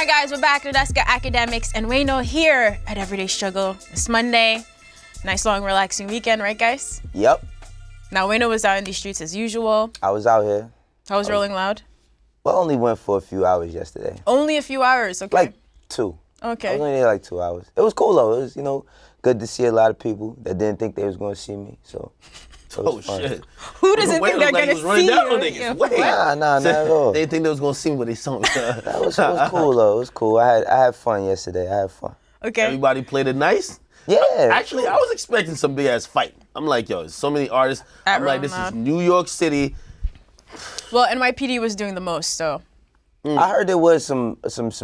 right, guys, we're back. Nadeska Akademiks and Wayno here at Everyday Struggle. It's Monday. Nice, long, relaxing weekend, right, guys? Yep. Now, Wayno was out in these streets as usual. I was out here. How was Rolling Loud? Well, only went for a few hours yesterday. Only a few hours, okay. Like 2. Okay. I was only there like 2 hours. It was cool though. It was, good to see a lot of people that didn't think they was going to see me. So it was fun. Shit. Who doesn't think they're going to see you? Yeah. Nah, not at all. They didn't think they was going to see me, but they saw me. It was cool though. It was cool. I had fun yesterday. I had fun. Okay. Everybody played it nice? Yeah. Actually, I was expecting some big ass fight. I'm like, yo, so many artists. I'm like, this is New York City. Well, NYPD was doing the most, so. I heard there was some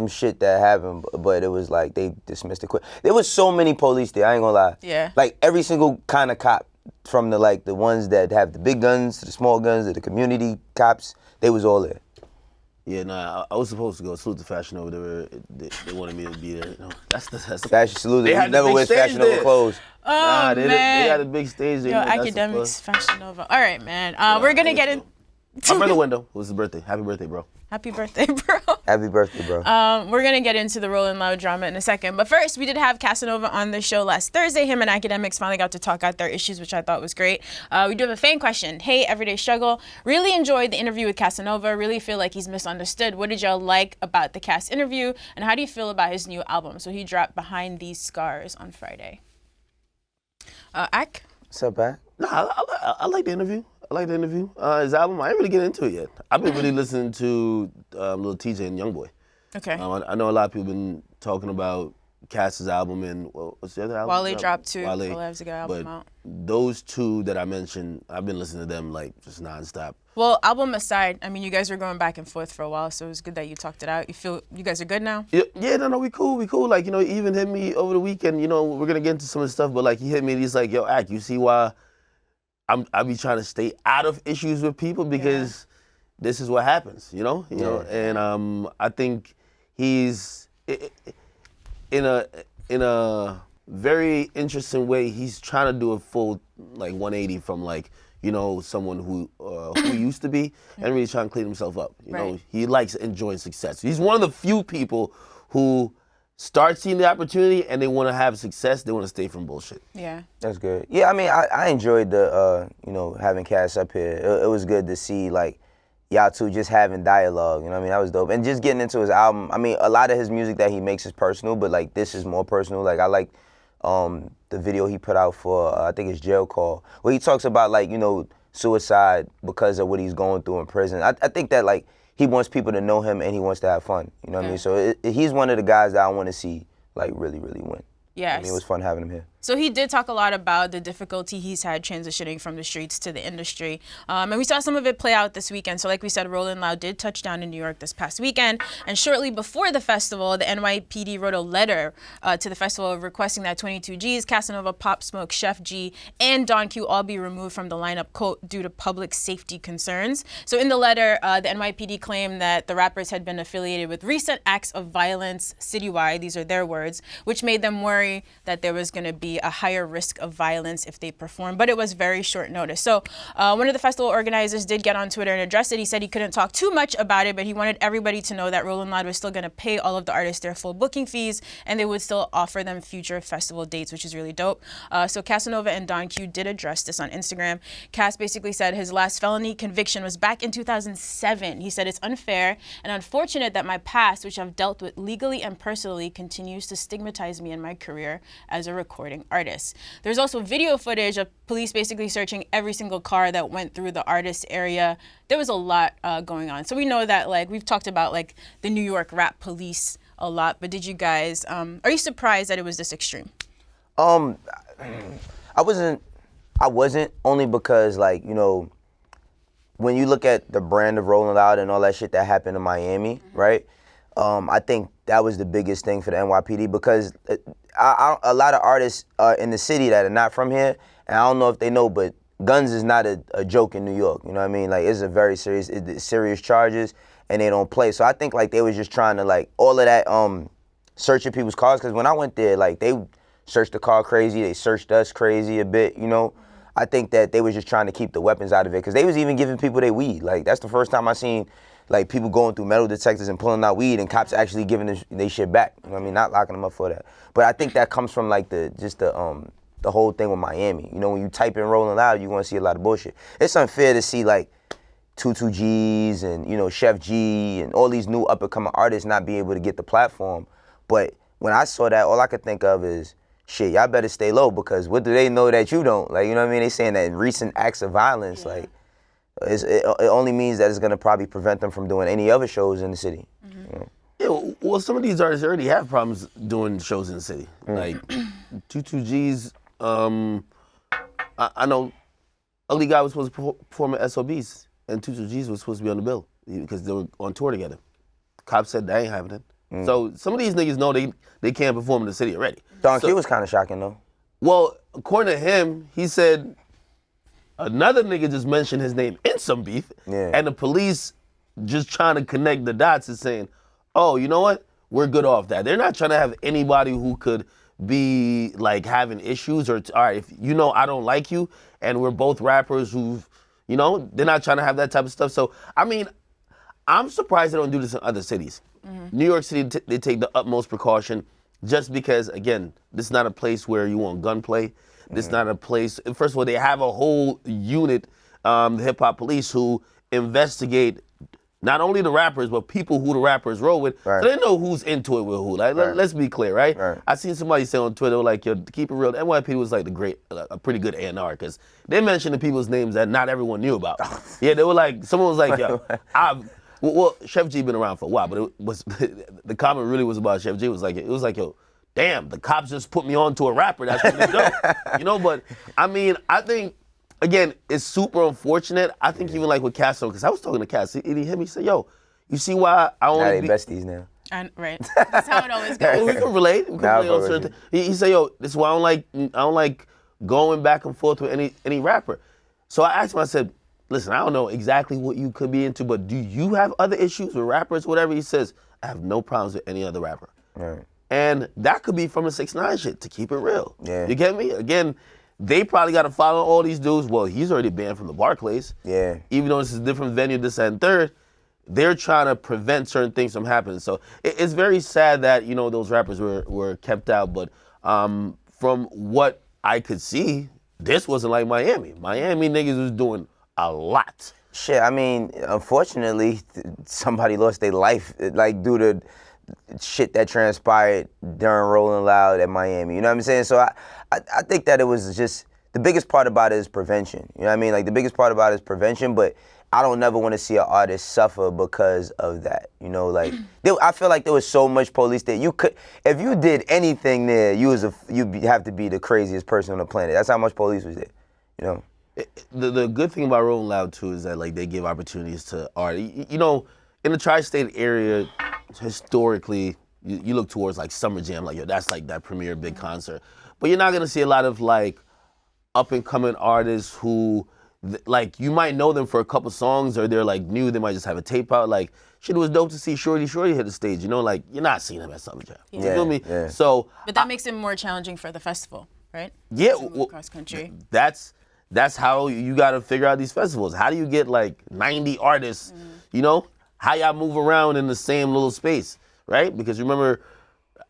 shit that happened, but it was like they dismissed it quick. There was so many police there, I ain't gonna lie. Yeah. Like every single kind of cop, from the ones that have the big guns to the small guns to the community cops, they was all there. Yeah, nah, I was supposed to go salute the Fashion Nova. They wanted me to be there. No, that's the Fashion salute. They had never wears Fashion Nova clothes. Oh, nah, they had a big stage there. Yo, Akademiks, Fashion Nova. All right, man. We're gonna get in. My brother Wendell, it was his birthday. Happy birthday, bro. Happy birthday, bro. Happy birthday, bro. We're going to get into the Rolling Loud drama in a second. But first, we did have Casanova on the show last Thursday. Him and Akademiks finally got to talk out their issues, which I thought was great. We do have a fan question. Hey, Everyday Struggle. Really enjoyed the interview with Casanova. Really feel like he's misunderstood. What did y'all like about the Cas interview? And how do you feel about his new album? So he dropped Behind These Scars on Friday. Ak? What's up, Ak? Nah, I like the interview. His album, I ain't really get into it yet. I've been really listening to Lil TJ and Youngboy. Okay. I know a lot of people been talking about Cass's album and what's the other album? Wale dropped too. Wale has a good album out. Those two that I mentioned, I've been listening to them like just nonstop. Well, album aside, I mean, you guys were going back and forth for a while, so it was good that you talked it out. You feel you guys are good now? Yeah, no, we cool. Like, he even hit me over the weekend, we're gonna get into some of the stuff, but like he hit me and he's like, yo, Ak, you see why I be trying to stay out of issues with people because this is what happens, you know, and I think he's in a very interesting way. He's trying to do a full like 180 from like someone who used to be and really trying to clean himself up. You know, he likes enjoying success. He's one of the few people who start seeing the opportunity and they want to have success. They want to stay from bullshit. Yeah. That's good. Yeah, I mean, I enjoyed the, having Cass up here. It was good to see, like, y'all two just having dialogue, that was dope. And just getting into his album, I mean, a lot of his music that he makes is personal, but, like, this is more personal. Like, I like the video he put out for, I think it's Jail Call, where he talks about, like, suicide because of what he's going through in prison. I think that, like, he wants people to know him and he wants to have fun. You know what I mean? So he's one of the guys that I want to see like really, really win. Yes. I mean, it was fun having him here. So he did talk a lot about the difficulty he's had transitioning from the streets to the industry. And we saw some of it play out this weekend. So like we said, Rolling Loud did touch down in New York this past weekend. And shortly before the festival, the NYPD wrote a letter to the festival requesting that 22 G's, Casanova, Pop Smoke, Sheff G, and Don Q all be removed from the lineup, quote, due to public safety concerns. So in the letter, the NYPD claimed that the rappers had been affiliated with recent acts of violence citywide, these are their words, which made them worry that there was going to be a higher risk of violence if they performed, but it was very short notice. So one of the festival organizers did get on Twitter and address it. He said he couldn't talk too much about it, but he wanted everybody to know that Rolling Loud was still going to pay all of the artists their full booking fees, and they would still offer them future festival dates, which is really dope. So Casanova and Don Q did address this on Instagram. Cass basically said his last felony conviction was back in 2007. He said, it's unfair and unfortunate that my past, which I've dealt with legally and personally, continues to stigmatize me in my career as a recording artist. There's also video footage of police basically searching every single car that went through the artist area. There was a lot going on. So we know that, like, we've talked about like the New York rap police a lot, but did you guys, are you surprised that it was this extreme? I wasn't only because, like, when you look at the brand of Rolling Loud and all that shit that happened in Miami, right? I think that was the biggest thing for the NYPD because a lot of artists in the city that are not from here, and I don't know if they know, but guns is not a joke in New York. You know what I mean? Like, it's a very serious charges, and they don't play. So I think like they was just trying to like all of that searching people's cars. Because when I went there, like they searched the car crazy, they searched us crazy a bit. I think that they was just trying to keep the weapons out of it because they was even giving people their weed. Like that's the first time I seen like people going through metal detectors and pulling out weed and cops actually giving they shit back. You know what I mean? Not locking them up for that. But I think that comes from like the whole thing with Miami. You know, when you type in Rolling Loud, you're gonna see a lot of bullshit. It's unfair to see like 22Gs and, you know, Sheff G and all these new up and coming artists not be able to get the platform. But when I saw that, all I could think of is, shit, y'all better stay low, because what do they know that you don't? Like, you know what I mean? They saying that recent acts of violence, like, it only means that it's gonna probably prevent them from doing any other shows in the city. You know? Yeah, well, some of these artists already have problems doing shows in the city. Like 22Gs, I know Ugly Guy was supposed to perform at SOBs, and 22Gs was supposed to be on the bill because they were on tour together. Cops said that ain't happening. So some of these niggas know they can't perform in the city already. Don Q was kind of shocking though. Well, according to him, he said another nigga just mentioned his name in some beef, and the police just trying to connect the dots and saying, oh, you know what? We're good off that. They're not trying to have anybody who could be like having issues or, all right, if you know I don't like you and we're both rappers who've, you know, they're not trying to have that type of stuff. So, I mean, I'm surprised they don't do this in other cities. New York City, they take the utmost precaution just because, again, this is not a place where you want gunplay. This is not a place, first of all, they have a whole unit, the hip hop police, who investigate not only the rappers, but people who the rappers roll with. Right. So they know who's into it with who. Like, let's be clear, right? I seen somebody say on Twitter, like, yo, to keep it real, NYPD was like a pretty good A&R, because they mentioned the people's names that not everyone knew about. Yeah, they were like, someone was like, yo, well, Sheff G been around for a while, but it was the comment really was about Sheff G. It was like, yo, damn, the cops just put me on to a rapper. That's what they do. You know, but I mean, I think, again, it's super unfortunate. I think even like with Casanova, because I was talking to Cass, he hit me, he said, yo, you see why I only Now they besties now. And right, that's how it always goes. Well, we can relate. We can relate on certain things. He said, yo, this is why I don't like going back and forth with any rapper. So I asked him, I said, listen, I don't know exactly what you could be into, but do you have other issues with rappers, whatever? He says, I have no problems with any other rapper. Right. And that could be from the 6ix9ine shit, to keep it real. Yeah. You get me? Again, they probably got to follow all these dudes. Well, he's already banned from the Barclays. Yeah. Even though this is a different venue, this and third, they're trying to prevent certain things from happening. So it's very sad that, you know, those rappers were kept out. But from what I could see, this wasn't like Miami. Miami niggas was doing a lot. Shit, I mean, unfortunately, somebody lost their life, like, due to shit that transpired during Rolling Loud at Miami. You know what I'm saying? So I think that it was just, the biggest part about it is prevention. You know what I mean? Like, the biggest part about it is prevention, but I don't never want to see an artist suffer because of that. You know, like, I feel like there was so much police that you could, if you did anything there, you'd have to be the craziest person on the planet. That's how much police was there, you know? The good thing about Rolling Loud too is that, like, they give opportunities to art. You know, in the tri-state area, historically, you look towards like Summer Jam, like, yo, that's like that premier big concert. But you're not gonna see a lot of like up and coming artists who, like, you might know them for a couple songs, or they're like new, they might just have a tape out. Like, shit, it was dope to see Shorty hit the stage. You know, like, you're not seeing him at Summer Jam. You feel me? Yeah. So, But that makes it more challenging for the festival, right? Yeah, To move across country. That's how you got to figure out these festivals. How do you get like 90 artists, you know? How y'all move around in the same little space, right? Because remember,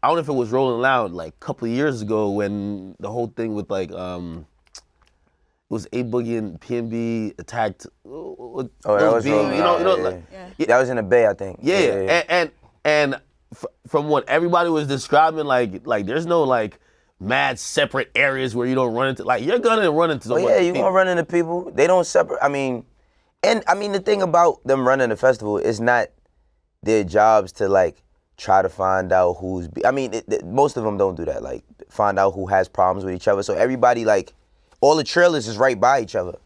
I don't know if it was Rolling Loud like a couple of years ago when the whole thing with like, it was A-Boogie and PNB attacked. Oh, that was Rolling Loud, yeah. That was in the Bay, I think. Yeah. And from what everybody was describing, like there's no like mad separate areas where you don't run into, like, you're gonna run into someone. Oh, yeah, you're gonna run into people. They don't separate. I mean, the thing about them running the festival is not their jobs to like try to find out who's. Most of them don't do that. Like, find out who has problems with each other. So everybody, like, all the trailers is right by each other.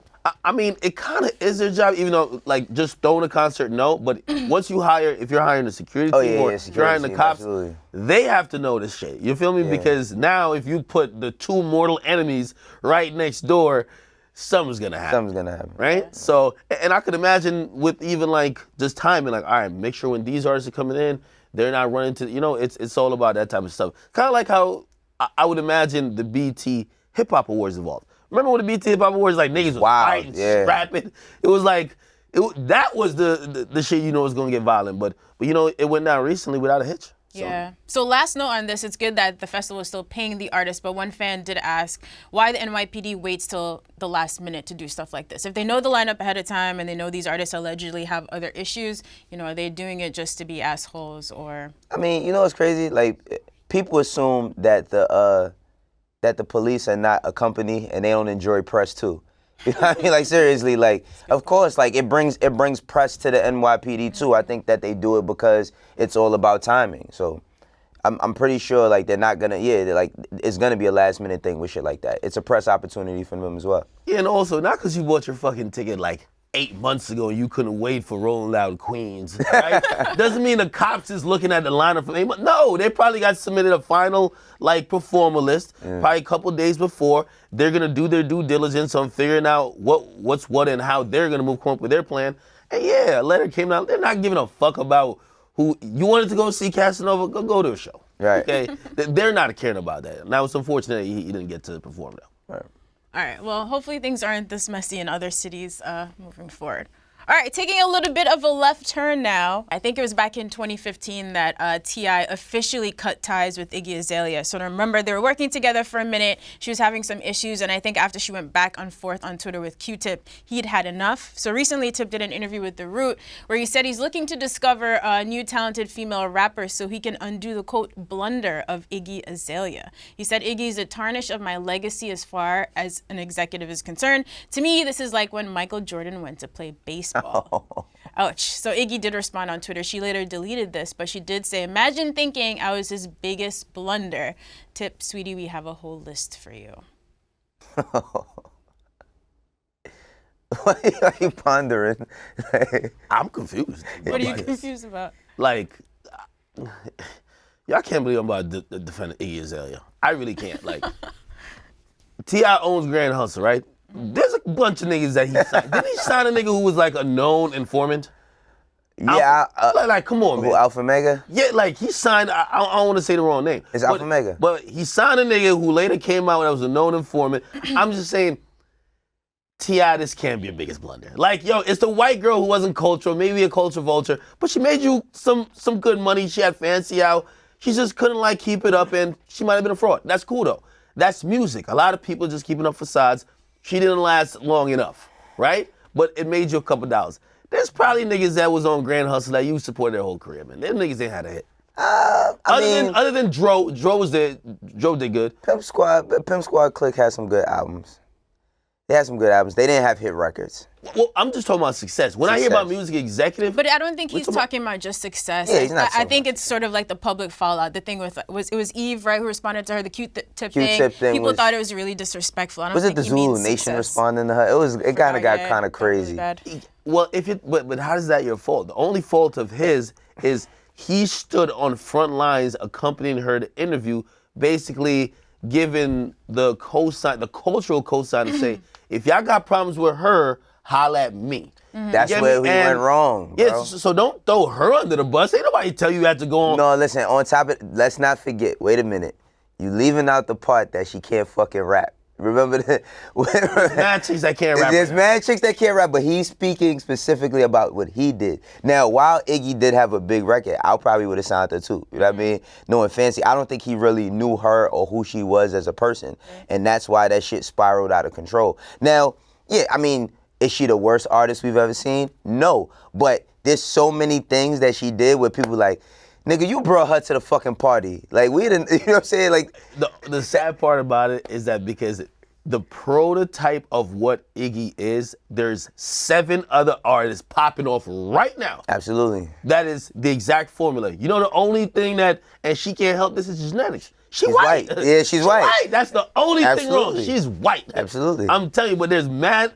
I mean, it kind of is their job, even though, like, just throwing a concert, no. But once you if you're hiring a security team, or if you're hiring the cops, absolutely, they have to know this shit. You feel me? Yeah. Because now, if you put the two mortal enemies right next door, something's gonna happen. Right? Yeah. So, and I could imagine with even like just timing, like, all right, make sure when these artists are coming in, they're not running to, you know, it's all about that type of stuff. Kind of like how I would imagine the BET Hip Hop Awards evolved. Remember when the BET Hip Hop Awards, like, niggas was fighting, rapping? It was like That was the shit you know was gonna get violent. But you know, it went down recently without a hitch. So. Yeah. So last note on this, it's good that the festival is still paying the artists, but one fan did ask why the NYPD waits till the last minute to do stuff like this. If they know the lineup ahead of time and they know these artists allegedly have other issues, you know, are they doing it just to be assholes or? I mean, you know what's crazy? Like, people assume that the police are not a company and they don't enjoy press too. You know what I mean? Like, seriously, like, of course, like, it brings press to the NYPD too. I think that they do it because it's all about timing. So I'm pretty sure, like, they're not gonna, it's gonna be a last minute thing with shit like that. It's a press opportunity for them as well. Yeah, and also, not because you bought your fucking ticket, like, 8 months ago and you couldn't wait for Rolling Loud Queens, right? Doesn't mean the cops is looking at the lineup for 8 months. No, they probably got submitted a final, like, performer list probably a couple days before. They're gonna do their due diligence on figuring out what's what and how they're gonna come up with their plan. And yeah, a letter came out. They're not giving a fuck about who you wanted to go see Casanova. Go to a show. Right. Okay. They're not caring about that. Now it's unfortunate he didn't get to perform though. Right. All right, well, hopefully things aren't this messy in other cities moving forward. All right, taking a little bit of a left turn now. I think it was back in 2015 that T.I. officially cut ties with Iggy Azalea. So remember, they were working together for a minute. She was having some issues, and I think after she went back and forth on Twitter with Q-Tip, he'd had enough. So recently, Tip did an interview with The Root where he said he's looking to discover new talented female rappers so he can undo the, quote, blunder of Iggy Azalea. He said, Iggy's a tarnish of my legacy as far as an executive is concerned. To me, this is like when Michael Jordan went to play baseball. Ouch. So Iggy did respond on Twitter. She later deleted this, but she did say, imagine thinking I was his biggest blunder. Tip, sweetie, we have a whole list for you. Why are you pondering? I'm confused. What are you confused about? Like, y'all can't believe I'm about to defend Iggy Azalea. I really can't. Like, T.I. owns Grand Hustle, right? There's a bunch of niggas that he signed. Didn't he sign a nigga who was like a known informant? Yeah. Like, come on, man. Alpha Mega? Yeah, like he signed, I don't want to say the wrong name. It's Alpha Mega. But he signed a nigga who later came out that was a known informant. I'm just saying, T.I., this can't be your biggest blunder. Like, yo, it's the white girl who wasn't cultural, maybe a culture vulture, but she made you some good money. She had fancy out. She just couldn't like keep it up and she might have been a fraud. That's cool though. That's music. A lot of people just keeping up facades. She didn't last long enough, right? But it made you a couple dollars. There's probably niggas that was on Grand Hustle that you supported their whole career, man. Them niggas ain't had a hit. Other than Dro was there. Dro did good. Pimp Squad Click had some good albums. They had some good albums. They didn't have hit records. Well, I'm just talking about success. When I hear about music executive, but I don't think he's talking about just success. Yeah, he's not. I think it's sort of like the public fallout. The thing it was Eve, right, who responded to her, the Q-Tip thing. People thought it was really disrespectful. I don't was think it the Zulu Nation success. responding to her? It kind of got kind of crazy. Really well, but how is that your fault? The only fault of his is he stood on front lines accompanying her to interview, basically giving the cosign, the cultural cosign to say, if y'all got problems with her, holla at me. That's where we went wrong, bro. Yeah, so don't throw her under the bus. Ain't nobody tell you have to go on. No, listen, on top of it, let's not forget, wait a minute. You leaving out the part that she can't fucking rap. Remember that? There's mad chicks that can't rap. There's mad chicks that can't rap, but he's speaking specifically about what he did. Now, while Iggy did have a big record, I probably would have signed her too. You know what I mean? Knowing Fancy, I don't think he really knew her or who she was as a person. And that's why that shit spiraled out of control. Now, yeah, I mean, is she the worst artist we've ever seen? No. But there's so many things that she did where people like, nigga, you brought her to the fucking party. Like, we didn't, you know what I'm saying? Like, the sad part about it is that because the prototype of what Iggy is, there's 7 other artists popping off right now. Absolutely. That is the exact formula. You know, the only thing that, and she can't help this, is genetics. She's white. Yeah, she's white. That's the only thing wrong. She's white. Absolutely. I'm telling you, but there's mad,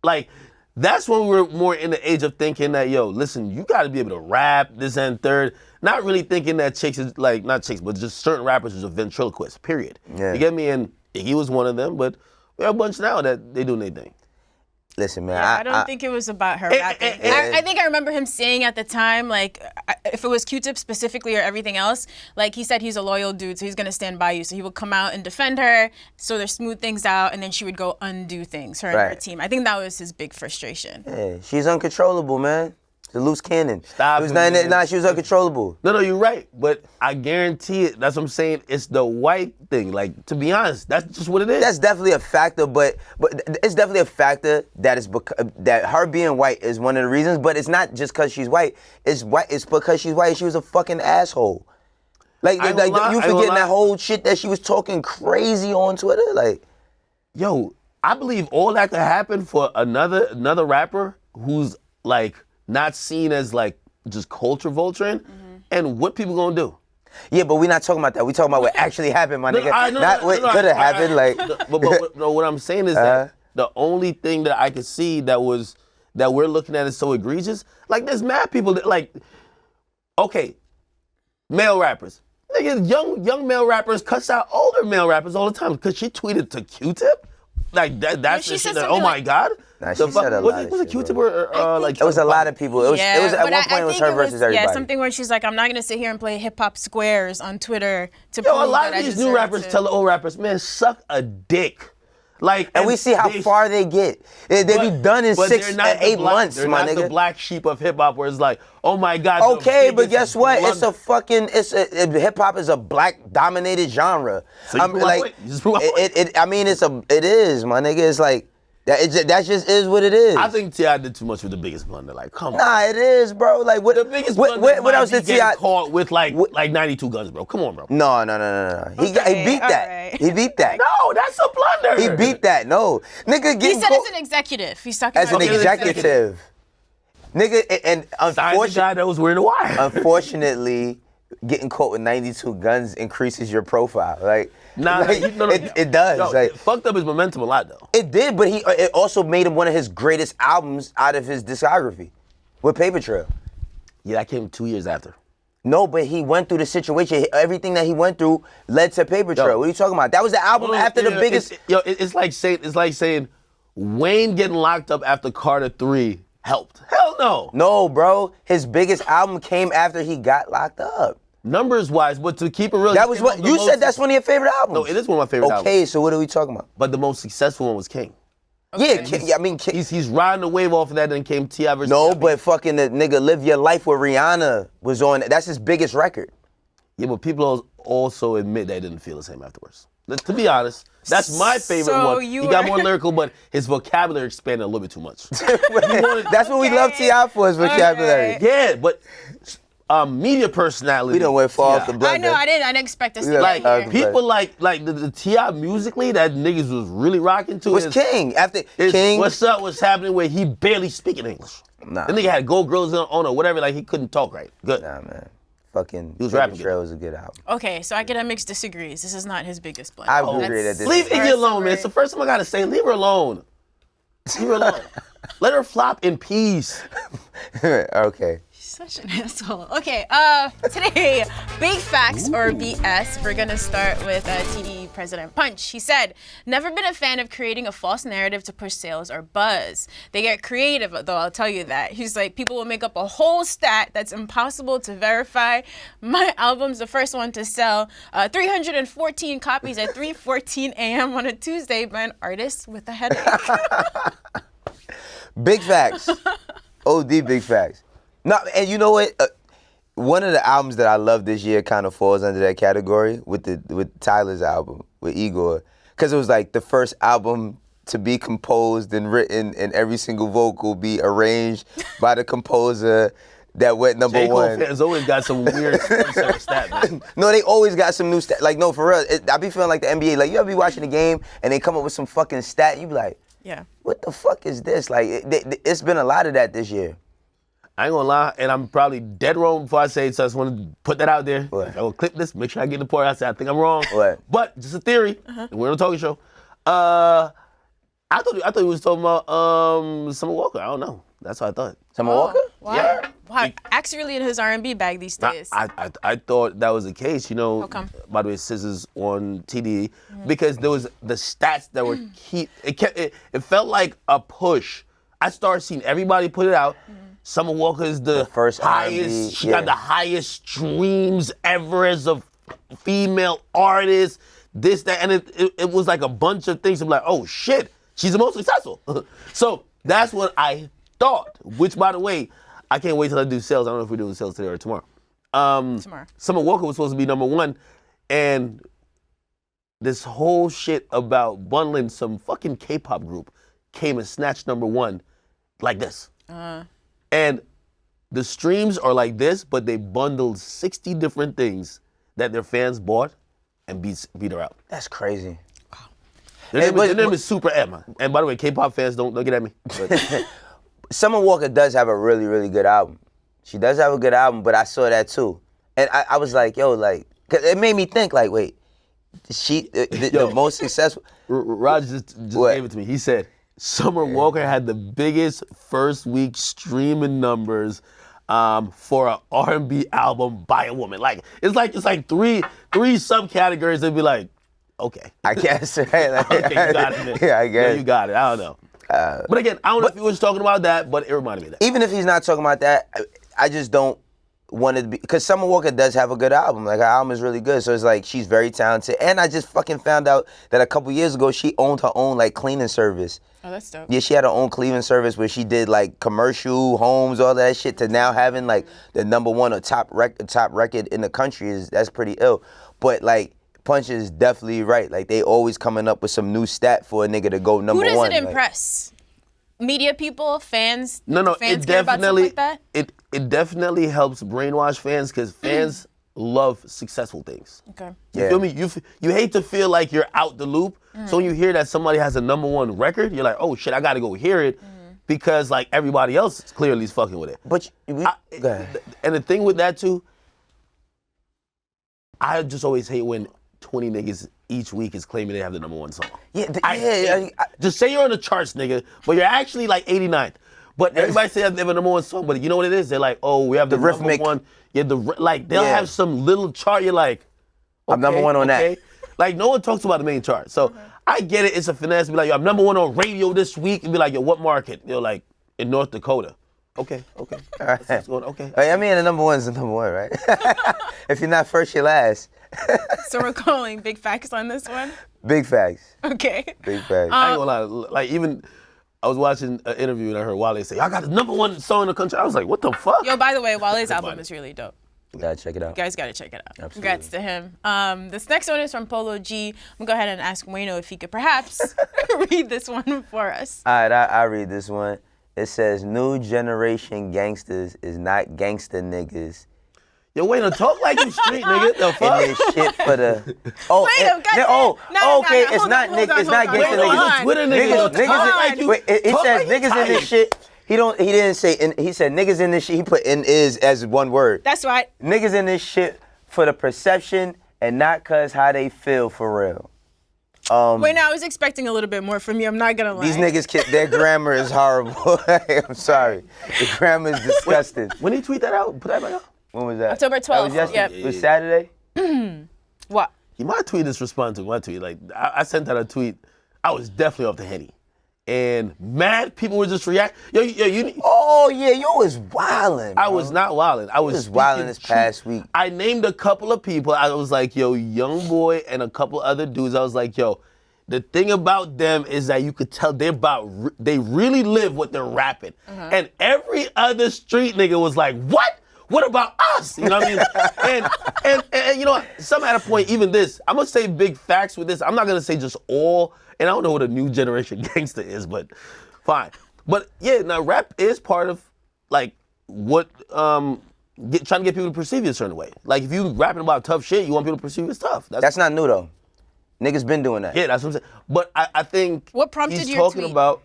like, that's when we were more in the age of thinking that, yo, listen, you got to be able to rap, this and third. Not really thinking that chicks is, like, not chicks, but just certain rappers is a ventriloquist, period. Yeah. You get me? And Iggy was one of them, but we have a bunch now that they doing their thing. Listen, man. Yeah, I don't think it was about her rapping. I think I remember him saying at the time, like, if it was Q-Tip specifically or everything else, like he said he's a loyal dude, so he's gonna stand by you. So he would come out and defend her, so they smooth things out, and then she would go undo things, her and her team. I think that was his big frustration. Yeah, she's uncontrollable, man. The loose cannon. Stop it was it, nah, she was uncontrollable. No, you're right. But I guarantee it. That's what I'm saying. It's the white thing. Like, to be honest, that's just what it is. That's definitely a factor, but it's definitely a factor that is that her being white is one of the reasons. But it's not just because she's white. It's because she's white. She was a fucking asshole. Like you forgetting that whole shit that she was talking crazy on Twitter. Like, yo, I believe all that could happen for another rapper who's like not seen as like just culture vulturing, and what people gonna do? Yeah, but we're not talking about that. We talking about what actually happened, my nigga. Not what could have happened. Like, but what I'm saying is that the only thing that I could see that we're looking at is so egregious. Like, there's mad people that like, okay, male rappers. Niggas, young male rappers cuss out older male rappers all the time because she tweeted to Q-Tip. Like that's the shit that, oh my God. Nah, she said a lot of was it shit, Q-Tip bro. or like? It was a lot of people. It was at one point it was her versus everybody. Yeah, something where she's like, I'm not gonna sit here and play hip hop squares on Twitter to Yo, prove a lot that of these new rappers tell the old rappers, man, suck a dick. Like, and we see how far they get. They be done in 6 to 8 months, they're my not nigga. The black sheep of hip hop, where it's like, oh my God. Okay, but guess what? Hip hop is a black dominated genre. So you like, it is, my nigga. It's like that just is what it is. I think T.I. did too much with the biggest blunder. Like, come on. Nah, it is, bro. Like, what the biggest blunder? What else did T.I. caught with like 92 guns, bro? Come on, bro. No. He beat that. Right. He beat that. No, that's a blunder. He beat that. No, nigga. He said as an executive. He's talking as about an executive. Nigga, and unfortunately, guy that was wearing the wire. Unfortunately, getting caught with 92 guns increases your profile. Like, it does. Yo, like, it fucked up his momentum a lot, though. It did, but it also made him one of his greatest albums out of his discography, with Paper Trail. Yeah, that came 2 years after. No, but he went through the situation. Everything that he went through led to Paper Trail. What are you talking about? That was the album after the biggest. It's like saying Wayne getting locked up after Carter 3 helped. Hell no. No, bro. His biggest album came after he got locked up. Numbers wise, but to keep it real, that was what you said. That's one of your favorite albums. No, it is one of my favorite albums. Okay, so what are we talking about? But the most successful one was King. Okay. Yeah, I mean, King. He's riding the wave off of that, then came T.I. versus No, T.I. but fucking the nigga Live Your Life with Rihanna was on. That's his biggest record. Yeah, but people also admit they didn't feel the same afterwards. To be honest, that's my favorite one. He got more lyrical, but his vocabulary expanded a little bit too much. That's what we love T.I. for, his vocabulary. Yeah, but media personality. We done went far off the blood. I know, I didn't expect us to like get here. people like the T.I. musically that niggas was really rocking to was King. After King, what's up? What's happening? Where he barely speaking English. Nah. The nigga had Gold Girls on or whatever. Like he couldn't talk right. Good. Nah, man. Fucking he was rapping. Trail was a good album. Okay, so Akademiks disagrees. This is not his biggest blunder. I agree that this. Leave Iggy alone, man. It's the first time I gotta say, leave her alone. Leave her alone. Let her flop in peace. Okay. Such an asshole. Okay, today, big facts or BS. We're gonna start with TDE President Punch. He said, never been a fan of creating a false narrative to push sales or buzz. They get creative, though, I'll tell you that. He's like, people will make up a whole stat that's impossible to verify. My album's the first one to sell 314 copies at 3:14 a.m. on a Tuesday by an artist with a headache. Big facts. OD big facts. No, and you know what? One of the albums that I love this year kind of falls under that category with Tyler's album, with Igor. Because it was like the first album to be composed and written and every single vocal be arranged by the composer that went number one. Fans always got some weird stat, man. No, they always got some new stat. Like, no, for real. I be feeling like the NBA. Like, you ever be watching a game and they come up with some fucking stat, you be like, yeah, what the fuck is this? Like, it's been a lot of that this year. I ain't gonna lie, and I'm probably dead wrong before I say it, so I just want to put that out there. What? If I will clip this, make sure I get the part. I say I think I'm wrong. What? But just a theory. We're on a talking show. I thought he was talking about Summer Walker. I don't know. That's what I thought. Summer Walker? Wow. Yeah. Wow. Axe really in his R&B bag these days. I thought that was the case. You know, How come? by the way, Scissors on TDE, because there was the stats that were it felt like a push I started seeing everybody put it out. Summer Walker is the first highest. R&B, She got the highest streams ever as a female artist. This, that, and it was like a bunch of things. I'm like, oh shit, she's the most successful. So that's what I thought. Which, by the way, I can't wait till I do sales. I don't know if we're doing sales today or tomorrow. Tomorrow. Summer Walker was supposed to be #1, and this whole shit about bundling some fucking K-pop group came and snatched #1 like this. And the streams are like this, but they bundled 60 different things that their fans bought and beat her out. That's crazy. Their name is Super Emma. And by the way, K-pop fans, don't get at me. But Summer Walker does have a really, really good album. She does have a good album, but I saw that too. And I was like, yo, like, 'cause it made me think, like, wait, the most successful? Raj just gave it to me. He said, Summer Walker had the biggest first week streaming numbers for an R&B album by a woman. Like, it's like three subcategories. They'd be like, okay. I guess, right? Like, Okay, you got it, man. Yeah, I guess. Yeah, you got it. I don't know. But again, I don't know if he was talking about that, but it reminded me of that. Even if he's not talking about that, I just don't want it to be, because Summer Walker does have a good album. Like, her album is really good. So it's like, she's very talented. And I just fucking found out that a couple years ago, she owned her own, like, cleaning service. Oh, that's dope. Yeah, she had her own cleaning service where she did, like, commercial, homes, all that shit, to now having, like, the #1 or top record in the country. That's pretty ill. But, like, Punch is definitely right. Like, they always coming up with some new stat for a nigga to go #1. Who does it impress? Media people, fans? No, fans it care about stuff definitely like that? it definitely helps brainwash fans because fans love successful things. Okay. You feel me? You hate to feel like you're out the loop. So when you hear that somebody has a #1 record, you're like, oh shit, I gotta go hear it because like everybody else clearly is fucking with it. But go ahead. And the thing with that too, I just always hate when 20 niggas each week is claiming they have the #1 song. Yeah, Just say you're on the charts, nigga, but you're actually like 89th. But everybody say they have a #1 song, but you know what it is? They're like, oh, we have the rhythmic. #1. Yeah, they'll have some little chart. You're like, I'm #1 on that. Like no one talks about the main chart. So I get it. It's a finesse. Be like, yo, I'm #1 on radio this week, and be like, yo, what market? You're like, in North Dakota. Okay. All right. That's going, okay. I mean, the #1 is the #1, right? If you're not first, you're last. So we're calling big facts on this one? Big facts. Okay. Big facts. I ain't gonna lie. Like even I was watching an interview and I heard Wale say, I got the #1 song in the country. I was like, what the fuck? Yo, by the way, Wale's album is really dope. You gotta check it out. You guys gotta check it out. Absolutely. Congrats to him. This next one is from Polo G. I'm gonna go ahead and ask Wayno if he could perhaps read this one for us. All right, I read this one. It says, new generation gangsters is not gangster niggas. Yo, Wayno, talk like you street, nigga. The fuck? And they shit for the... Oh, okay, it's not gangster niggas. Twitter niggas. Wait, it says niggas in this shit. He didn't say, he said niggas in this shit, he put in is as one word. That's right. Niggas in this shit for the perception and not cause how they feel for real. Wait, now I was expecting a little bit more from you. I'm not gonna lie. These niggas, their grammar is horrible. I'm sorry. The grammar is disgusting. When he tweet that out, put that back out. When was that? October 12th. That was yesterday? It was Saturday? What? He might tweet this response to my tweet. Like I sent out a tweet. I was definitely off the Henny. And mad people were just react. Yo, Oh yeah, you was wildin'. I was not wildin'. I was wildin' this past week. I named a couple of people. I was like, yo, Young Boy and a couple other dudes. I was like, yo, the thing about them is that you could tell they really live what they're rapping. And every other street nigga was like, what? What about us? You know what I mean? and you know what? Some at a point, even this, I'm gonna say big facts with this. I'm not gonna say just all, and I don't know what a new generation gangster is, but fine. But yeah, now rap is part of like what trying to get people to perceive you a certain way. Like if you rapping about tough shit, you want people to perceive you as tough. That's not new though. Niggas been doing that. Yeah, that's what I'm saying. But I think what prompted he's your talking tweet? about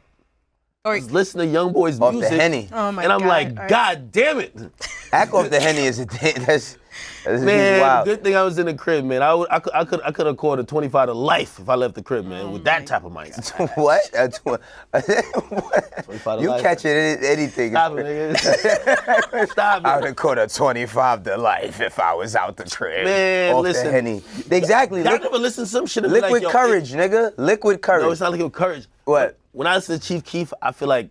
Or listen to Young Boy's off music. the Henny. Oh my and I'm God. like, Right. God damn it. Act off the Henny is that's Man, wild. good thing I was in the crib, man. I could have caught a 25 to life if I left the crib, man, with that type of mindset. What? 25 to You life. catching anything. Stop it, nigga. Stop it. I would have caught a 25 to life if I was out the crib. Man, off listen. the Henny. Exactly. Y'all never listen to some shit and be Liquid like, yo, courage, nigga. Liquid courage. No, it's not liquid courage. What? When I listen to Chief Keef, I feel like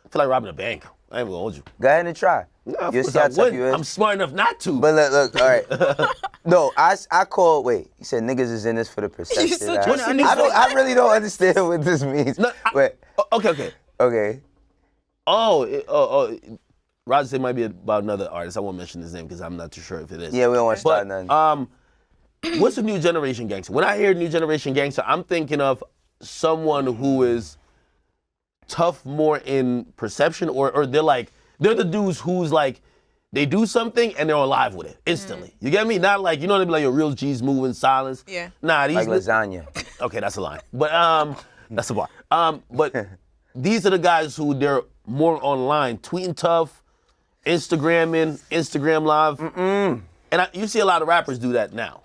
I feel like robbing a bank. I ain't gonna hold you. Go ahead and try. No, of You'll course see how I tough wouldn't. you is. I'm smart enough not to. But look, all right. No, I called. Wait, you said niggas is in this for the perception. still trying to I really don't understand what this means. No, Wait. Okay. Oh. Roger said it might be about another artist. I won't mention his name because I'm not too sure if it is. Yeah, we don't want to start nothing. What's a new generation gangster? When I hear new generation gangster, I'm thinking of someone who is tough more in perception, or they're the dudes who's like, they do something and they're alive with it instantly. You get me? Not like, you know what I mean? Like your real G's move in silence. Yeah. Nah, these Like lasagna. Okay, that's a line. But that's a bar. But these are the guys who they're more online, tweeting tough, Instagramming, Instagram live. And you see a lot of rappers do that now.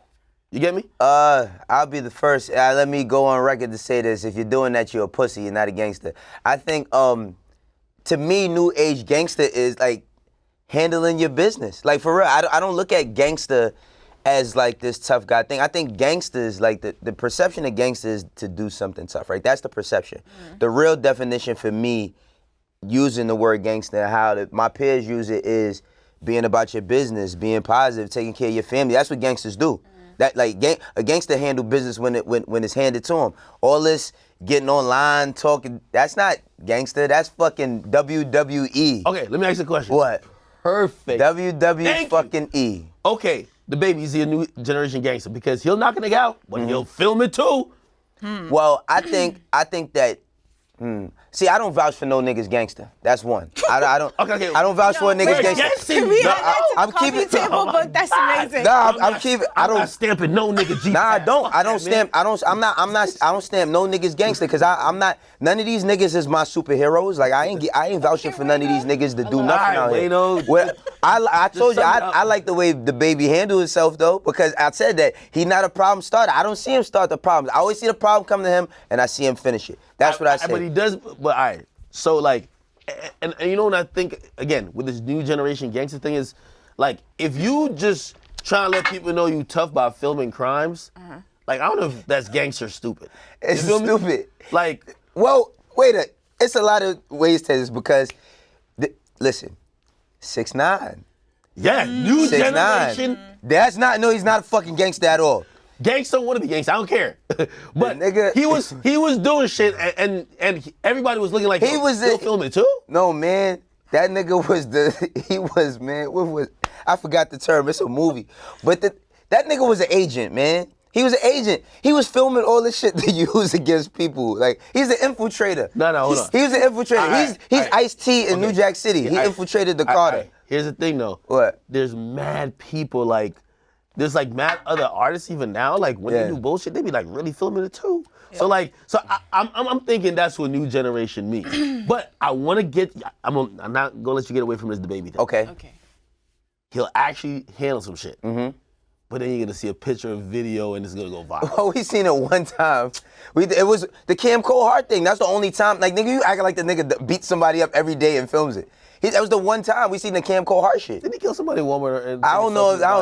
You get me? I'll be the first. Let me go on record to say this. If you're doing that, you're a pussy. You're not a gangster. I think, to me, new age gangster is like handling your business. Like for real, I don't look at gangster as like this tough guy thing. I think gangsters, like the perception of gangsters is to do something tough, right? That's the perception. The real definition for me, using the word gangster and how my peers use it, is being about your business, being positive, taking care of your family. That's what gangsters do. That like a gangster handle business when it's handed to him. All this getting online, talking, that's not gangster. That's fucking WWE. Okay, let me ask you a question. What? Perfect. WWE fucking E. Okay, the baby's a new generation gangster because he'll knock a nigga out, but he'll film it too. Well, I think that. See, I don't vouch for no niggas gangster. That's one. I don't. Okay. I don't vouch for a niggas gangster. Can we No, add that to I'm the coffee keeping- table book? That's amazing. Nah, I'm keeping. I I'm don't. not stamping no nigga G. Nah, I don't. I don't Man. stamp. I don't stamp no niggas gangster because I'm not. None of these niggas is my superheroes. Like I ain't vouching for none of these niggas to do nothing out here. Wayno. Well, I told you sum it up. I like the way the baby handled himself though, because I said that he not a problem starter. I don't see him start the problems. I always see the problem come to him and I see him finish it. That's what I say. But he does. But all right. So like, and you know what I think again with this new generation gangster thing is, like if you just try to let people know you tough by filming crimes, like I don't know if that's gangster stupid. It's You feel me? stupid. Like, Well, it's a lot of ways to this because, listen, 6ix9ine. yeah, new 6ix9ine. generation. That's not. No, he's not a fucking gangster at all. Gangster want to be gangster. I don't care. But nigga- he was doing shit, and everybody was looking like He was he'll the- film it too. No, man. That nigga was man. What was? I forgot the term. It's a movie. But that nigga was an agent, man. He was an agent. He was filming all this shit to use against people. Like he's an infiltrator. No, hold on. He was an infiltrator. All right, He's all right. Ice-T in New Jack City. He All right. infiltrated the All Carter. right. Here's the thing though. What? There's mad people like. There's like mad other artists even now. Like when Yeah. they do bullshit, they be like really filming it too. So I'm thinking that's what new generation means. But I want to get. I'm not gonna let you get away from this debate thing. Okay. He'll actually handle some shit. But then you're gonna see a picture or video and it's gonna go viral. Oh, we seen it one time. It was the Cam Cole Hart thing. That's the only time. Like, nigga, you acting like the nigga that beats somebody up every day and films it. That was the one time we seen the Cam Cole Hart shit. Did he kill somebody in Walmart? I don't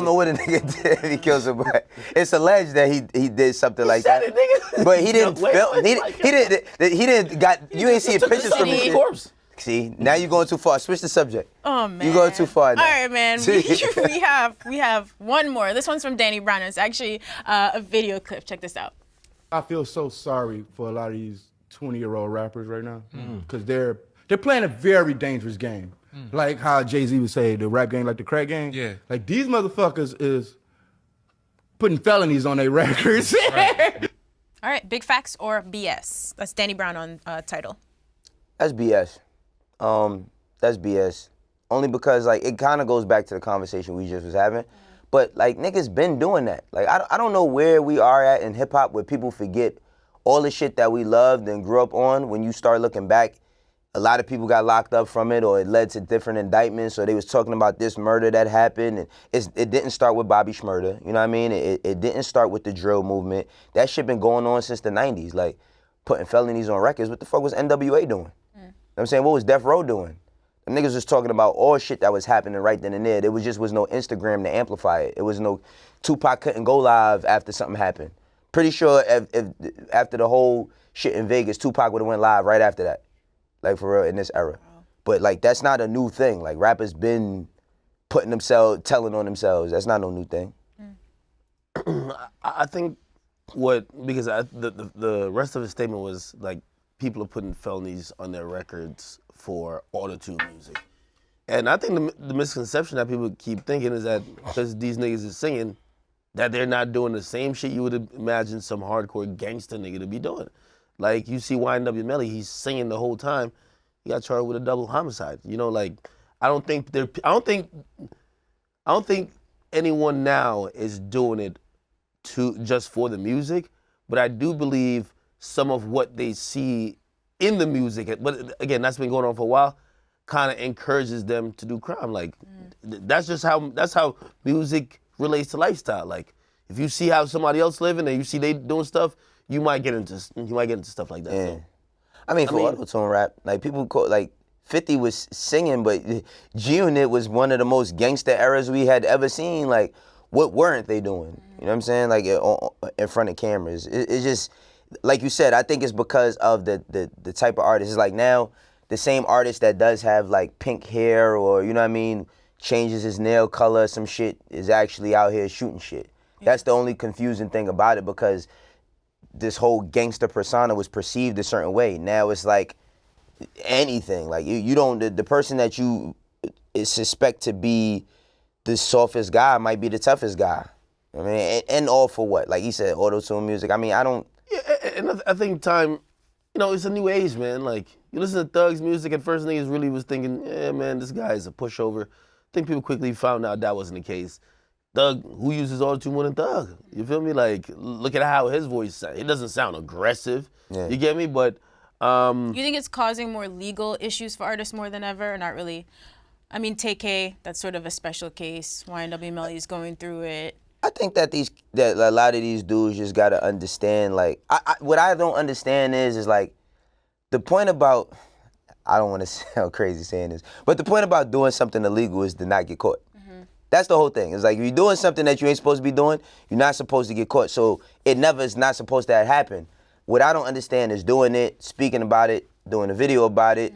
know what a nigga did if he killed somebody. It's alleged that he did something like said that. it, nigga. But he didn't No, wait, film. He didn't got. You ain't see Took pictures from the him. corpse. See, now you're going too far. Switch the subject. Oh man, You going too far now. All right, man. We have one more. This one's from Danny Brown. It's actually a video clip. Check this out. I feel so sorry for a lot of these 20-year-old rappers right now because they're playing a very dangerous game. Like how Jay-Z would say, the rap game like the crack game. Yeah. Like these motherfuckers is putting felonies on their records. All right, big facts or BS? That's Danny Brown on title. That's BS. That's BS. Only because like it kind of goes back to the conversation we just was having. But like niggas been doing that. Like I don't know where we are at in hip hop where people forget all the shit that we loved and grew up on. When you start looking back, a lot of people got locked up from it, or it led to different indictments, or they was talking about this murder that happened. And it didn't start with Bobby Shmurda, you know what I mean? It didn't start with the drill movement. That shit been going on since the 90s, like putting felonies on records. What the fuck was NWA doing? You know what I'm saying? What was Death Row doing? The niggas was talking about all shit that was happening right then and there. There was no Instagram to amplify it. It was no Tupac couldn't go live after something happened. Pretty sure if after the whole shit in Vegas, Tupac would have went live right after that. like for real in this era. But like that's not a new thing. Like rappers been putting themselves, telling on themselves. That's not no new thing. I think because the rest of his statement was like people are putting felonies on their records for auto-tune music. And I think the misconception that people keep thinking is that because these niggas is singing, that they're not doing the same shit you would imagine some hardcore gangster nigga to be doing. Like you see YNW Melly, he's singing the whole time. He got charged with a double homicide. You know, like I don't think anyone now is doing it just for the music, but I do believe some of what they see in the music, but again, that's been going on for a while, kind of encourages them to do crime. Like that's how music relates to lifestyle. Like if you see how somebody else living and you see they doing stuff, you might get into stuff like that. Yeah. So. I mean, for auto-tune rap, like people call, like 50 was singing, but G-Unit was one of the most gangster eras we had ever seen. Like, what weren't they doing? You know what I'm saying? Like in front of cameras. It's just, like you said, I think it's because of the type of artist. It's like now, the same artist that does have like pink hair or, you know what I mean, changes his nail color, some shit, is actually out here shooting shit. That's the only confusing thing about it, because this whole gangster persona was perceived a certain way. Now it's like anything. Like you don't, the person that you suspect to be the softest guy might be the toughest guy. I mean, and all for what? Like he said, auto-tune music. I mean, I don't. Yeah, and I think time, you know, it's a new age, man. Like you listen to Thug's music, at first niggas really was thinking, yeah, man, this guy is a pushover. I think people quickly found out that wasn't the case. Thug, who uses auto-tune more than Thug? You feel me? Like, look at how his voice sounds. It doesn't sound aggressive. Yeah. You get me? But you think it's causing more legal issues for artists more than ever, or not really? I mean, TK, that's sort of a special case. YNW Melly is going through it. I think that a lot of these dudes just gotta understand. Like, what I don't understand is like the point about. I don't want to sound crazy saying this, but the point about doing something illegal is to not get caught. That's the whole thing. It's like if you're doing something that you ain't supposed to be doing, you're not supposed to get caught. So it never is not supposed to happen. What I don't understand is doing it, speaking about it, doing a video about it,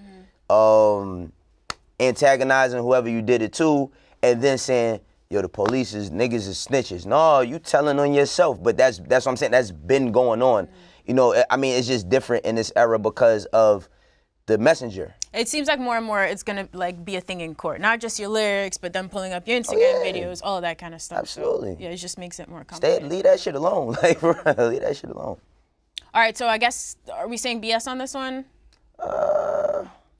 antagonizing whoever you did it to, and then saying, yo, the police is niggas is snitches. No, you telling on yourself. But that's what I'm saying. That's been going on. You know, I mean, it's just different in this era because of the messenger. It seems like more and more it's gonna like be a thing in court, not just your lyrics, but them pulling up your Instagram videos, all of that kind of stuff. Absolutely. So, yeah, it just makes it more complicated. Leave that shit alone. Like, bro, leave that shit alone. All right, so I guess, are we saying BS on this one?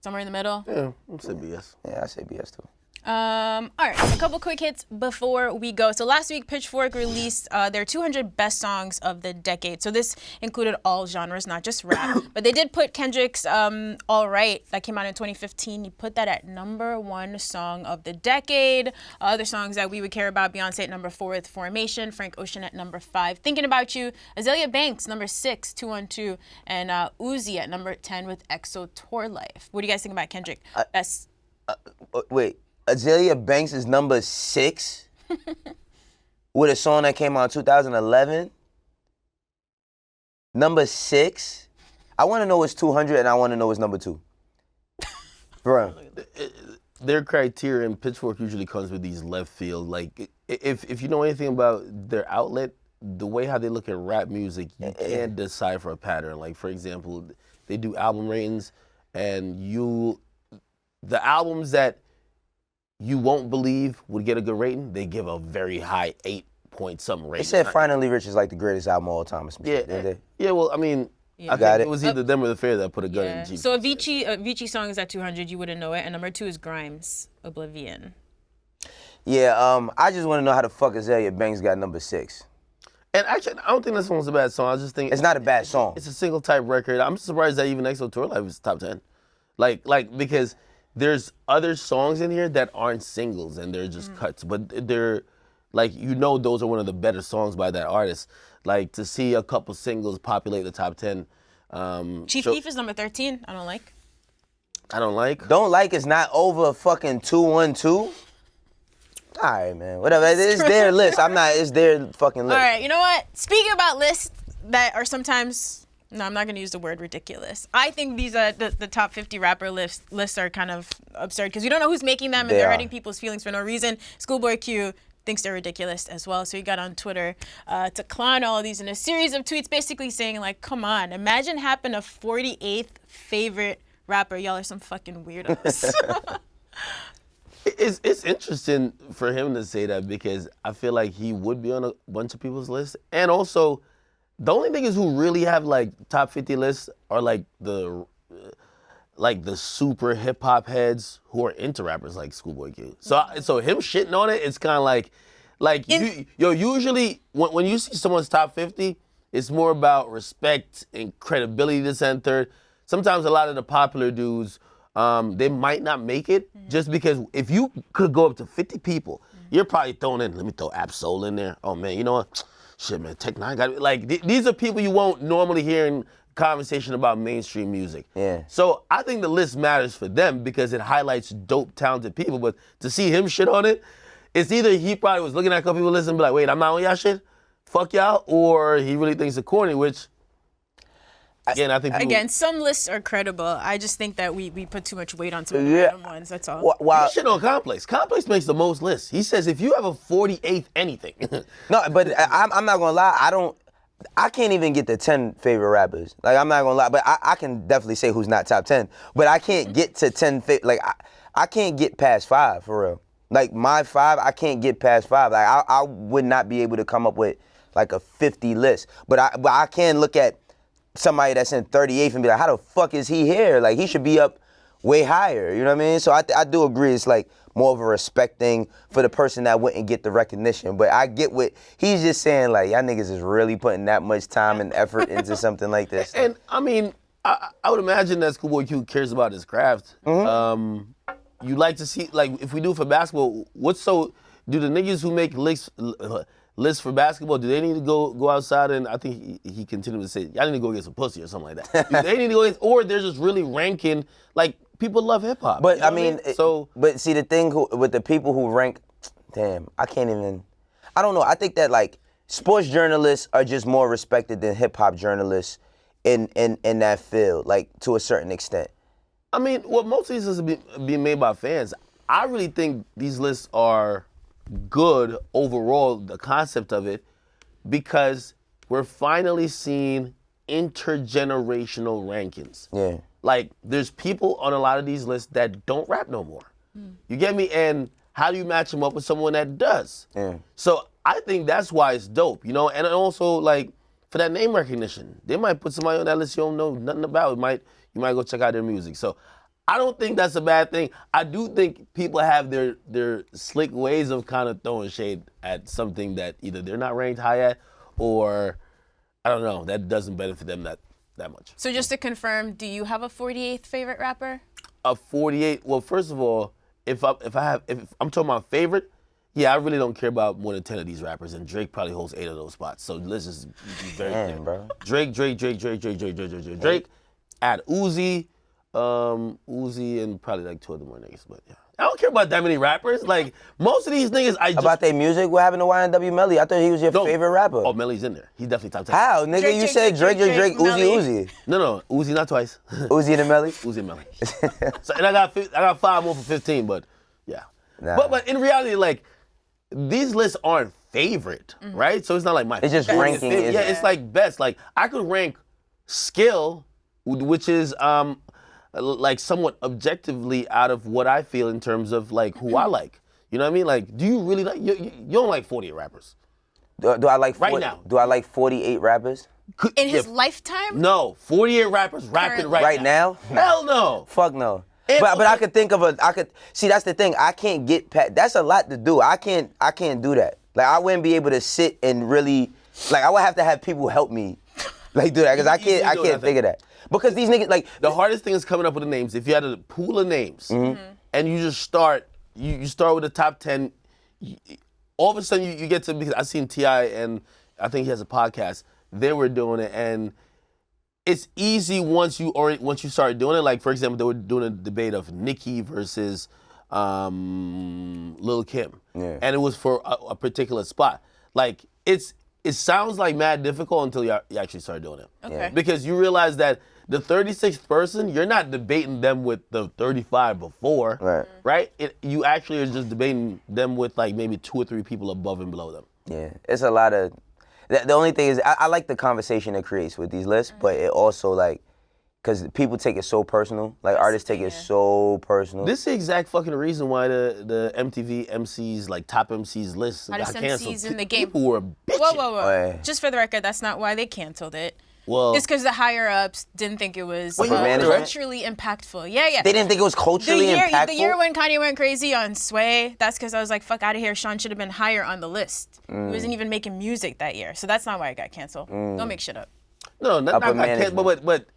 Somewhere in the middle? yeah, I'm saying BS. Yeah, I say BS too. All right, a couple quick hits before we go. So last week, Pitchfork released their 200 best songs of the decade. So this included all genres, not just rap. But they did put Kendrick's All Right, that came out in 2015. He put that at #1 song of the decade. Other songs that we would care about, Beyonce at #4 with Formation, Frank Ocean at #5, Thinking About You, Azalea Banks, #6, 212, and Uzi at #10 with EXO Tour Life. What do you guys think about Kendrick? Best. Wait. Azalea Banks is #6 with a song that came out in 2011. #6. I want to know what's 200 and I want to know what's #2. Bro. Their criteria in Pitchfork usually comes with these left field. Like, if you know anything about their outlet, the way how they look at rap music, you can't decipher a pattern. Like, for example, they do album ratings, and the albums that you won't believe would get a good rating, they give a very high 8-point-something rating. They said Finally Rich is like the greatest album of all time or some shit, didn't they? Yeah, well, I mean, I think it was either them or The Fair that put a gun in Jeep. So Avicii song is at 200, you wouldn't know it, and #2 is Grimes, Oblivion. Yeah, I just want to know how the fuck Azalea Banks got #6. And actually, I don't think this one's a bad song. I just think It's not a bad song. It's a single type record. I'm surprised that even EXO Tour Life was top 10. Like because there's other songs in here that aren't singles and they're just cuts, but they're like, you know, those are one of the better songs by that artist. Like, to see a couple singles populate the top 10. Chief Keef is #13. I don't like. Don't like is not over fucking 212. All right, man. Whatever. It's their list. It's their fucking list. All right. You know what? Speaking about lists that are sometimes No, I'm not going to use the word ridiculous. I think these the top 50 rapper lists are kind of absurd because you don't know who's making them and they're hurting people's feelings for no reason. ScHoolboy Q thinks they're ridiculous as well. So he got on Twitter to clown all of these in a series of tweets basically saying, like, come on, imagine having a 48th favorite rapper. Y'all are some fucking weirdos. It's interesting for him to say that because I feel like he would be on a bunch of people's lists. And also, the only niggas who really have like top 50 lists are like the super hip hop heads who are into rappers like ScHoolboy Q. So him shitting on it, it's kind of like usually when you see someone's top 50, it's more about respect and credibility that's entered. Sometimes a lot of the popular dudes, they might not make it just because if you could go up to 50 people, you're probably throwing in, let me throw Absol in there. Oh man, you know what? Shit, man, Tech Nine got it. Like, these are people you won't normally hear in conversation about mainstream music. Yeah. So I think the list matters for them because it highlights dope, talented people. But to see him shit on it, it's either he probably was looking at a couple people listening and be like, wait, I'm not on y'all shit? Fuck y'all. Or he really thinks it's corny, which, again, I think people... Again, some lists are credible. I just think that we put too much weight on some of the random ones, that's all. He shit on Complex. Complex makes the most lists. He says if you have a 48th anything... No, but I'm not gonna lie. I can't even get the 10 favorite rappers. Like, I'm not gonna lie, but I can definitely say who's not top 10. But I can't get to 10. Like, I can't get past 5 for real. Like, my 5, I can't get past 5. Like, I would not be able to come up with like a 50 list. But I can look at somebody that's in 38th and be like, how the fuck is he here? Like, he should be up way higher. You know what I mean? So I do agree. It's like more of a respect thing for the person that wouldn't get the recognition. But I get what he's just saying, like, y'all niggas is really putting that much time and effort into something like this. And I mean, I would imagine that ScHoolboy Q cares about his craft. You like to see, like, if we do for basketball, do the niggas who make lists for basketball, do they need to go outside and, I think he continued to say, y'all need to go get some pussy or something like that. Do they need to go or they're just really ranking, like, people love hip hop. But you know I mean, but see, the thing with the people who rank, damn, I don't know. I think that, like, sports journalists are just more respected than hip hop journalists in that field, like, to a certain extent. I mean, most of these lists are being made by fans. I really think these lists are good overall, the concept of it, because we're finally seeing intergenerational rankings. Yeah. Like, there's people on a lot of these lists that don't rap no more. You get me? And how do you match them up with someone that does? Yeah. So I think that's why it's dope, you know? And also, like, for that name recognition, they might put somebody on that list you don't know nothing about. You might go check out their music. So I don't think that's a bad thing. I do think people have their slick ways of kind of throwing shade at something that either they're not ranked high at or, I don't know, that doesn't benefit them that much. So just to confirm, do you have a 48th favorite rapper? A 48, well, first of all, if I'm talking about favorite, yeah, I really don't care about more than 10 of these rappers, and Drake probably holds 8 of those spots. So let's just be very clear. Bro. Drake, add Uzi, and probably like 2 other more niggas, but yeah. I don't care about that many rappers. Like, most of these niggas, About their music? What happened to YNW Melly? I thought he was your favorite rapper. Oh, Melly's in there. He's definitely top 10. How? Nigga, you said Drake, Uzi. No, Uzi not twice. Uzi and Melly? Uzi and Melly. So, and I got 5 more for 15, but yeah. Nah. But in reality, like, these lists aren't favorite, right? So it's not like my It's just ranking. Yeah, it's like best. Like, I could rank skill, which is like somewhat objectively out of what I feel in terms of like who I like. You know what I mean? Like, do you really like, you don't like 48 rappers? Do I like right now? Do I like 48 rappers? In his lifetime? No, 48 rappers rapping right now. Hell no. Fuck no. But I could think of see, that's the thing. I can't get past, that's a lot to do. I can't do that. Like, I wouldn't be able to sit and really, like, I would have to have people help me, like, do that, because I can't figure that. Because these niggas, like, the hardest thing is coming up with the names. If you had a pool of names and you just start, you start with the top 10, all of a sudden you get to, because I seen T.I. and I think he has a podcast, they were doing it, and it's easy once you start doing it. Like, for example, they were doing a debate of Nicki versus Lil Kim. Yeah. And it was for a particular spot. Like, it's it sounds like mad difficult until you actually start doing it. Okay. Because you realize that the 36th person, you're not debating them with the 35 before, right? You actually are just debating them with like maybe 2 or 3 people above and below them. Yeah, it's a lot of. The only thing is, I like the conversation it creates with these lists, but it also like, because people take it so personal. Like artists take it so personal. This is the exact fucking reason why the MTV MCs, like top MCs list got canceled. MCs in the game. People were bitching. Whoa. Just for the record, that's not why they canceled it. Well, it's because the higher ups didn't think it was management? culturally impactful. Yeah. They didn't think it was culturally impactful? The year when Kanye went crazy on Sway, that's because I was like, fuck out of here. Sean should have been higher on the list. He wasn't even making music that year. So that's not why it got canceled. Don't make shit up. No, not but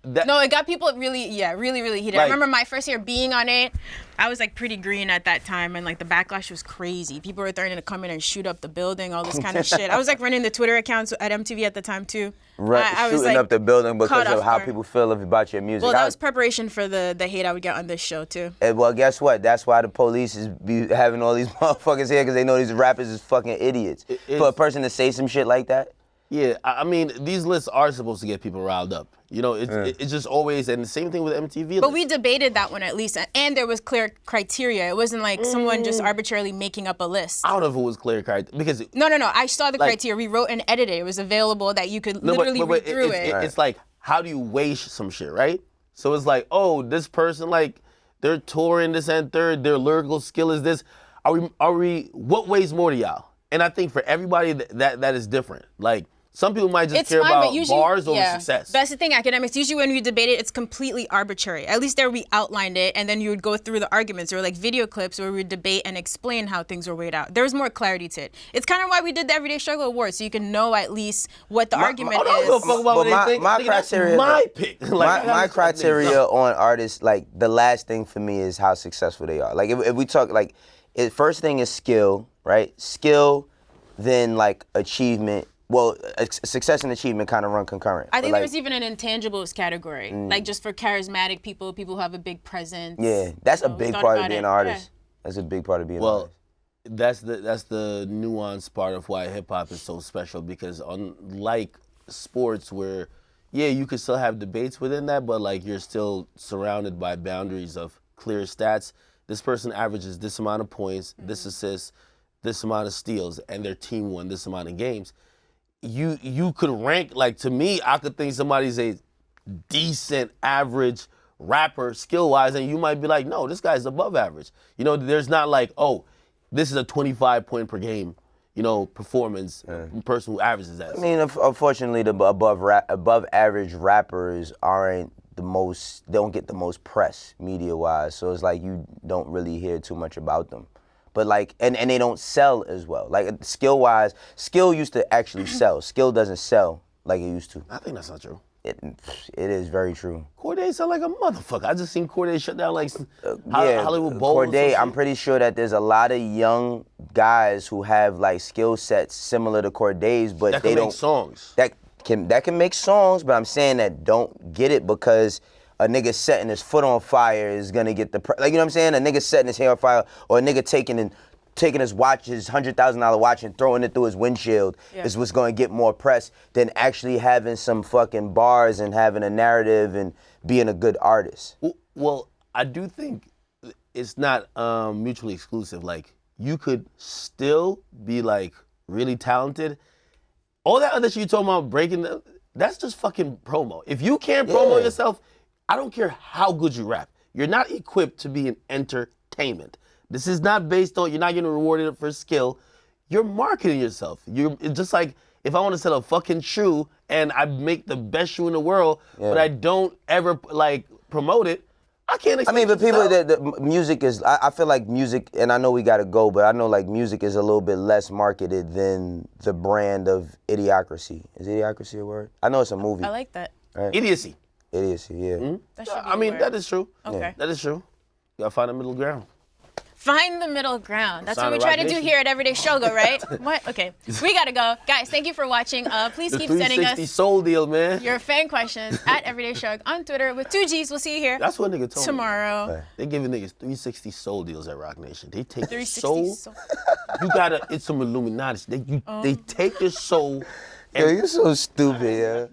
that. No, it got people really heated. Like, I remember my first year being on it. I was like pretty green at that time, and like the backlash was crazy. People were threatening to come in and shoot up the building, all this kind of shit. I was like running the Twitter accounts at MTV at the time too. I was shooting up the building because of how guard. people feel about your music. Well, that was preparation for the hate I would get on this show too. Well, guess what? That's why the police is be having all these motherfuckers here because they know these rappers is fucking idiots. For a person to say some shit like that. Yeah, I mean, these lists are supposed to get people riled up. You know, it's just always, and the same thing with MTV. But we debated that one at least, and there was clear criteria. It wasn't like someone just arbitrarily making up a list. I don't know if it was clear criteria, because... No, I saw the criteria. We wrote and edited it. It was available that you could literally read through it. It's like, how do you weigh some shit, right? So it's like, oh, this person, like, they're touring this and third, their lyrical skill is this. Are we, what weighs more to y'all? And I think for everybody, that is different. Like, some people might just care about bars over success. That's the thing, academics. Usually when we debate it, it's completely arbitrary. At least there we outlined it, and then you would go through the arguments. There were like video clips where we would debate and explain how things were weighed out. There was more clarity to it. It's kind of why we did the Everyday Struggle Award, so you can know at least what the argument is. My criteria, my pick. My criteria on artists, like the last thing for me is how successful they are. Like if we talk, like, first thing is skill, right? Skill, then like achievement. Well, success and achievement kind of run concurrent. I think there was even an intangibles category, like just for charismatic people who have a big presence. Yeah, that's a big part of being an artist. Yeah. That's a big part of being an artist. That's the nuanced part of why hip hop is so special, because unlike sports where, yeah, you could still have debates within that, but like you're still surrounded by boundaries of clear stats. This person averages this amount of points, this assists, this amount of steals, and their team won this amount of games. You could rank, like, to me, I could think somebody's a decent average rapper skill-wise, and you might be like, no, this guy's above average. You know, there's not like, oh, this is a 25 point per game, you know, performance, person who averages that. I mean, unfortunately, the above average rappers aren't the most, they don't get the most press media-wise, so it's like you don't really hear too much about them. But like, and they don't sell as well. Like skill-wise, skill used to actually sell. Skill doesn't sell like it used to. I think that's not true. It is very true. Cordae sound like a motherfucker. I just seen Cordae shut down like Hollywood Bowl. Cordae, I'm pretty sure that there's a lot of young guys who have like skill sets similar to Cordae's, but that they don't make songs. That can make songs, but I'm saying that don't get it because a nigga setting his foot on fire is gonna get the like, you know what I'm saying? A nigga setting his hair on fire, or a nigga taking his watch, his $100,000 watch, and throwing it through his windshield is what's gonna get more press than actually having some fucking bars and having a narrative and being a good artist. Well, I do think it's not mutually exclusive. Like, you could still be like really talented. All that other shit you talking about breaking, that's just fucking promo. If you can't promo yourself, I don't care how good you rap. You're not equipped to be an entertainment. This is not based on, you're not getting rewarded for skill. You're marketing yourself. It's just like if I want to sell a fucking shoe and I make the best shoe in the world, but I don't ever like promote it, I can't expect. I mean, but people, the music is, I feel like music, and I know we gotta go, but I know like music is a little bit less marketed than the brand of Idiocracy. Is Idiocracy a word? I know it's a movie. I like that. Right? Idiocy. Idiocy, yeah. I mean, that is true. Okay. That is true. You gotta find a middle ground. Find the middle ground. That's what we try to do here at Everyday Struggle, right? What? Okay. We gotta go. Guys, thank you for watching. Please keep sending us 360 soul deal, man. your fan questions at Everyday Struggle on Twitter with 2 G's. We'll see you here. That's what nigga told tomorrow. Me. They giving niggas 360 soul deals at Rock Nation. They take your 360 soul. You gotta, it's some Illuminati. They take your soul Yo, you're so stupid, yeah.